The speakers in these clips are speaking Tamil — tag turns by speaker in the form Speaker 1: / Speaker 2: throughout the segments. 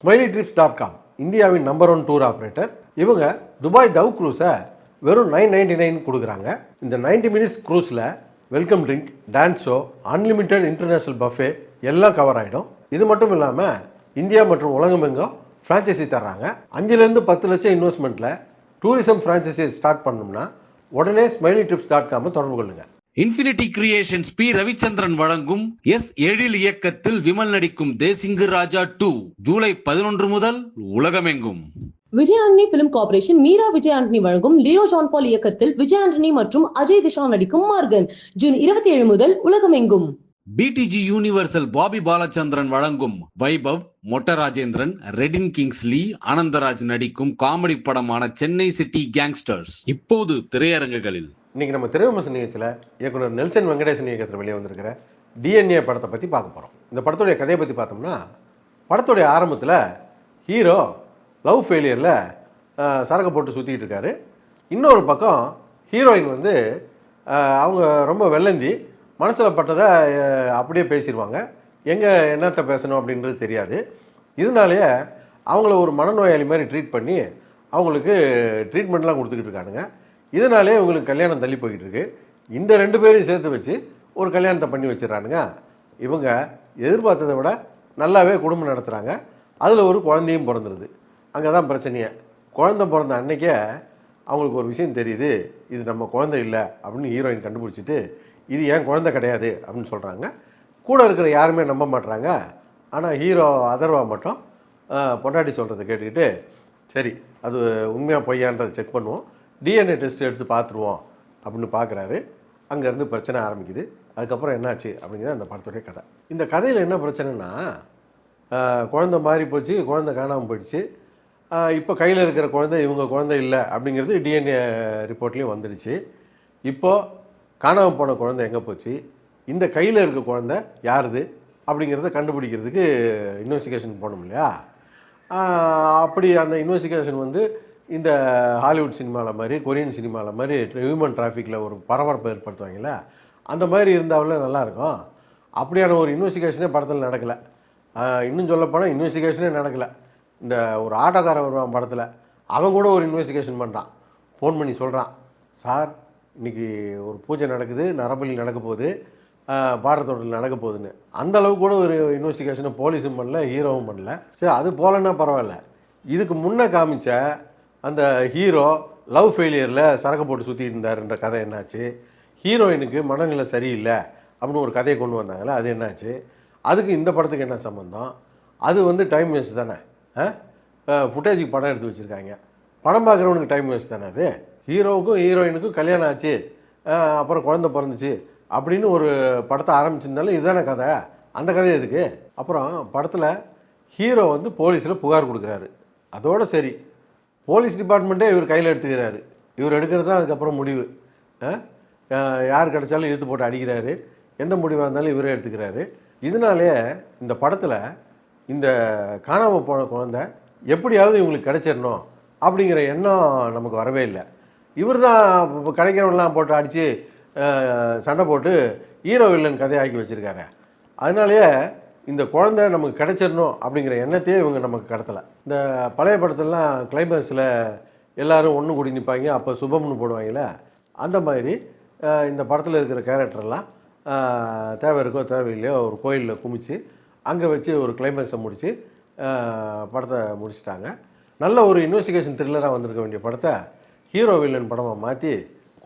Speaker 1: SmileyTrips.com இந்தியாவின் நம்பர் 1 டூர் ஆப்ரேட்டர். இவங்க துபாய் தவ் க்ரூஸை வெறும் $999 கொடுக்குறாங்க. இந்த 90 மினிட்ஸ் க்ரூஸில் welcome drink, dance show, unlimited international buffet எல்லாம் கவர் ஆகிடும். இது மட்டும் இல்லாமல் இந்தியா மற்றும் உலகமெங்கும் ஃப்ரான்ச்சைசி தர்றாங்க. 5லேருந்து 10 லட்சம் இன்வெஸ்ட்மெண்ட்டில் டூரிசம் ஃப்ரான்ச்சைசி ஸ்டார்ட் பண்ணணும்னா உடனே SmileyTrips.com தொடர்பு கொள்ளுங்கள்.
Speaker 2: இன்ஃபினிட்டி கிரியேஷன்ஸ் பி ரவிச்சந்திரன் வழங்கும் எஸ். இயக்கத்தில் விமல் நடிக்கும் தேசிங்கு ராஜா 2 ஜூலை 11 முதல் உலகமெங்கும்.
Speaker 3: விஜய் ஆண்டனி பிலிம் கார்பரேஷன் மீரா விஜய் ஆண்டனி வழங்கும் லியோ ஜான் பால் இயக்கத்தில் விஜய் ஆண்டனி மற்றும் அஜய் திஷா நடிக்கும் மார்கன் ஜூன் 27 முதல் உலகமெங்கும்.
Speaker 2: பிடிஜி யூனிவர்சல் பாபி பாலச்சந்திரன் வழங்கும் வைபவ், மொட்ட ராஜேந்திரன், ரெடின் கிங்ஸ்லி, ஆனந்தராஜ் நடிக்கும் காமெடி படமான சென்னை சிட்டி கேங்ஸ்டர்ஸ் இப்போது திரையரங்குகளில்.
Speaker 1: இன்றைக்கி நம்ம திரைவிமர்சன நிகழ்ச்சியில் இயக்குனர் நெல்சன் வெங்கடேசன் இயக்கத்தில் வெளியே வந்திருக்கிற DNA படத்தை பற்றி பார்க்க போகிறோம். இந்த படத்துடைய கதையை பற்றி பார்த்தோம்னா, படத்துடைய ஆரம்பத்தில் ஹீரோ லவ் ஃபெயிலியரில் சரக்கு போட்டு சுற்றிக்கிட்டு இருக்காரு. இன்னொரு பக்கம் ஹீரோயின் வந்து அவங்க ரொம்ப வெள்ளந்தி, மனசில் பட்டதை அப்படியே பேசிடுவாங்க. எங்கே என்னத்தை பேசணும் அப்படின்றது தெரியாது. இதனாலேயே அவங்கள ஒரு மனநோயாளி மாதிரி ட்ரீட் பண்ணி அவங்களுக்கு ட்ரீட்மெண்ட்லாம் கொடுத்துக்கிட்டு இருக்கானுங்க. இதனாலே இவங்களுக்கு கல்யாணம் தள்ளி போய்கிட்டு இருக்கு. இந்த 2 பேரையும் சேர்த்து வச்சு ஒரு கல்யாணத்தை பண்ணி வச்சிடறானுங்க. இவங்க எதிர்பார்த்ததை விட நல்லாவே குடும்பம் நடத்துகிறாங்க. அதில் ஒரு குழந்தையும் பிறந்துடுது. அங்கே தான் பிரச்சனையே. குழந்தை பிறந்த அன்னைக்கே அவங்களுக்கு ஒரு விஷயம் தெரியுது, இது நம்ம குழந்தை இல்லை அப்படின்னு ஹீரோயின் கண்டுபிடிச்சிட்டு இது ஏன் குழந்தை கிடையாது அப்படின்னு சொல்கிறாங்க. கூட இருக்கிற யாருமே நம்ப மாட்டுறாங்க. ஆனால் ஹீரோ அதர்வா மட்டும் பொண்டாட்டி சொல்கிறத கேட்டுக்கிட்டு சரி அது உண்மையாக பொய்யான்றதை செக் பண்ணுவோம், DNA டெஸ்ட் எடுத்து பார்த்துருவோம் அப்படின்னு பார்க்குறாரு. அங்கேருந்து பிரச்சனை ஆரம்பிக்குது. அதுக்கப்புறம் என்னாச்சு அப்படிங்கிறது அந்த படத்துடைய கதை. இந்த கதையில் என்ன பிரச்சனைனா, குழந்தை மாறி போச்சு, குழந்தை காணாமல் போயிடுச்சு. இப்போ கையில் இருக்கிற குழந்தை இவங்க குழந்தை இல்லை அப்படிங்கிறது DNA ரிப்போர்ட்லேயும் வந்துடுச்சு. இப்போது காணாமல் போன குழந்தை எங்கே போச்சு, இந்த கையில் இருக்க குழந்தை யாருது அப்படிங்கிறத கண்டுபிடிக்கிறதுக்கு இன்வெஸ்டிகேஷன் போகணும் இல்லையா. அப்படி அந்த இன்வெஸ்டிகேஷன் வந்து இந்த ஹாலிவுட் சினிமாவில் மாதிரி, கொரியன் சினிமாவில் மாதிரி ஹியூமன் டிராஃபிக்கில் ஒரு பரபரப்பை ஏற்படுத்துவாங்களே, அந்த மாதிரி இருந்தாலும் நல்லாயிருக்கும். அப்படியான ஒரு இன்வெஸ்டிகேஷனே படத்தில் நடக்கலை. இன்னும் சொல்லப்போனால் இன்வெஸ்டிகேஷனே நடக்கலை. இந்த ஒரு ஆட்டோக்காரன் வருவான் படத்தில், அவன் கூட ஒரு இன்வெஸ்டிகேஷன் பண்ணுறான். ஃபோன் பண்ணி சொல்கிறான், சார் இன்றைக்கி ஒரு பூஜை நடக்குது, நரபலி நடக்க போகுது, பாடத்தோட்டத்தில் நடக்க போகுதுன்னு. அந்தளவுக்கு கூட ஒரு இன்வெஸ்டிகேஷனை போலீஸும் பண்ணல, ஹீரோவும் பண்ணல. சரி அது போகலன்னா பரவாயில்ல. இதுக்கு முன்னே காமிச்ச அந்த ஹீரோ லவ் ஃபெயிலியரில் சரக்கு போட்டு சுற்றிட்டு இருந்தாருன்ற கதை என்னாச்சு, ஹீரோயினுக்கு மனநிலை சரியில்லை அப்படின்னு ஒரு கதையை கொண்டு வந்தாங்களே அது என்னாச்சு, அதுக்கு இந்த படத்துக்கு என்ன சம்மந்தம்? அது வந்து டைம் வேஸ்ட் தானே. ஃபுட்டேஜுக்கு படம் எடுத்து வச்சுருக்காங்க, படம் பார்க்குறவனுக்கு டைம் வேஸ்ட் தானே அது. ஹீரோவுக்கும் ஹீரோயினுக்கும் கல்யாணம் ஆச்சு, அப்புறம் குழந்தை பிறந்துச்சு அப்படின்னு ஒரு படத்தை ஆரம்பிச்சிருந்தாலும் இதுதானே கதை. அந்த கதை எதுக்கு? அப்புறம் படத்தில் ஹீரோ வந்து போலீஸில் புகார் கொடுக்குறாரு. அதோடு சரி, போலீஸ் டிபார்ட்மெண்ட்டே இவர் கையில் எடுத்துக்கிறாரு. இவர் எடுக்கிறது தான் அதுக்கப்புறம் முடிவு. யார் கிடச்சாலும் இழுத்து போட்டு அடிக்கிறாரு. எந்த முடிவாக இருந்தாலும் இவரே எடுத்துக்கிறாரு. இதனாலே இந்த படத்தில் இந்த காணாமல் போன குழந்தை எப்படியாவது இவங்களுக்கு கிடைச்சிடணும் அப்படிங்கிற எண்ணம் நமக்கு வரவே இல்லை. இவர் தான் கிடைக்கிறவங்களாம் போட்டு அடித்து சண்டை போட்டு ஹீரோ வில்லன் கதையாக்கி வச்சுருக்காரு. அதனாலேயே இந்த குழந்தை நமக்கு கிடைச்சிடணும் அப்படிங்கிற எண்ணத்தையே இவங்க நமக்கு கடத்தலை. இந்த பழைய படத்துலலாம் கிளைமேக்ஸில் எல்லோரும் ஒன்று கூடி நிற்பாங்க, அப்போ சுபம்னு போடுவாங்கள்ல, அந்த மாதிரி இந்த படத்தில் இருக்கிற கேரக்டர்லாம் தேவை இருக்கோ தேவையில்லையோ ஒரு கோயிலில் குமிச்சு அங்கே வச்சு ஒரு கிளைமேக்ஸை முடித்து படத்தை முடிச்சிட்டாங்க. நல்ல ஒரு இன்வெஸ்டிகேஷன் த்ரில்லராக வந்திருக்க வேண்டிய படத்தை ஹீரோ வில்லன் படமாக மாற்றி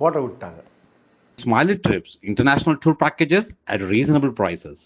Speaker 1: கோட்டை விட்டாங்க.
Speaker 2: Smiley Trips, international tour packages at reasonable prices.